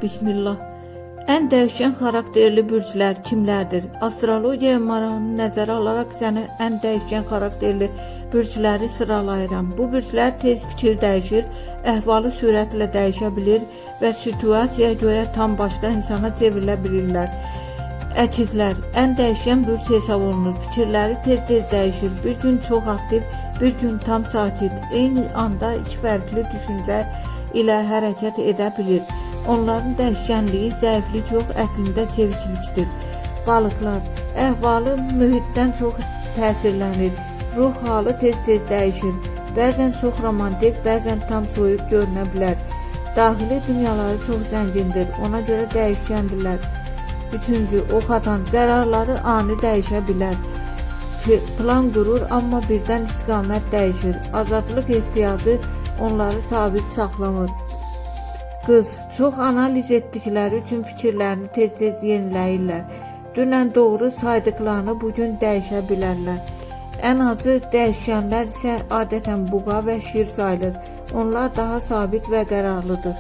Bismillah. Ən dəyişkən xarakterli bürclər kimlərdir? Astrologiyaya marağını nəzərə alaraq sənə ən dəyişkən xarakterli bürcləri sıralayıram. Bu bürclər tez fikir dəyişir, əhvalı sürətlə dəyişə bilir və situasiyaya görə tam başqa insana çevrilə bilirlər. Əkizlər ən dəyişkən bürc hesab olunur. Fikirləri tez-tez dəyişir. Bir gün çox aktiv, bir gün tam sakit. Eyni anda iki fərqli düşüncə ilə hərəkət edə bilir. Onların dəyişkənliyi zəiflik yox, əslində çeviklikdir. Balıqlar əhvalı mühitdən çox təsirlənir. Ruh halı tez-tez dəyişir. Bəzən çox romantik, bəzən tam soyuq görünə bilər. Daxili dünyaları çox zəngindir, ona görə dəyişkəndirlər. Üçüncü, ox atan qərarları ani dəyişə bilər. Plan qurur, amma birdən istiqamət dəyişir. Azadlıq ehtiyacı onları sabit saxlamır. Qız, çox analiz etdikləri üçün fikirlərini tez-tez yeniləyirlər. Dünən doğru saydıqlarını bugün dəyişə bilərlər. Ən azı dəyişkənlər isə adətən buğa və şir sayılır. Onlar daha sabit və qərarlıdır.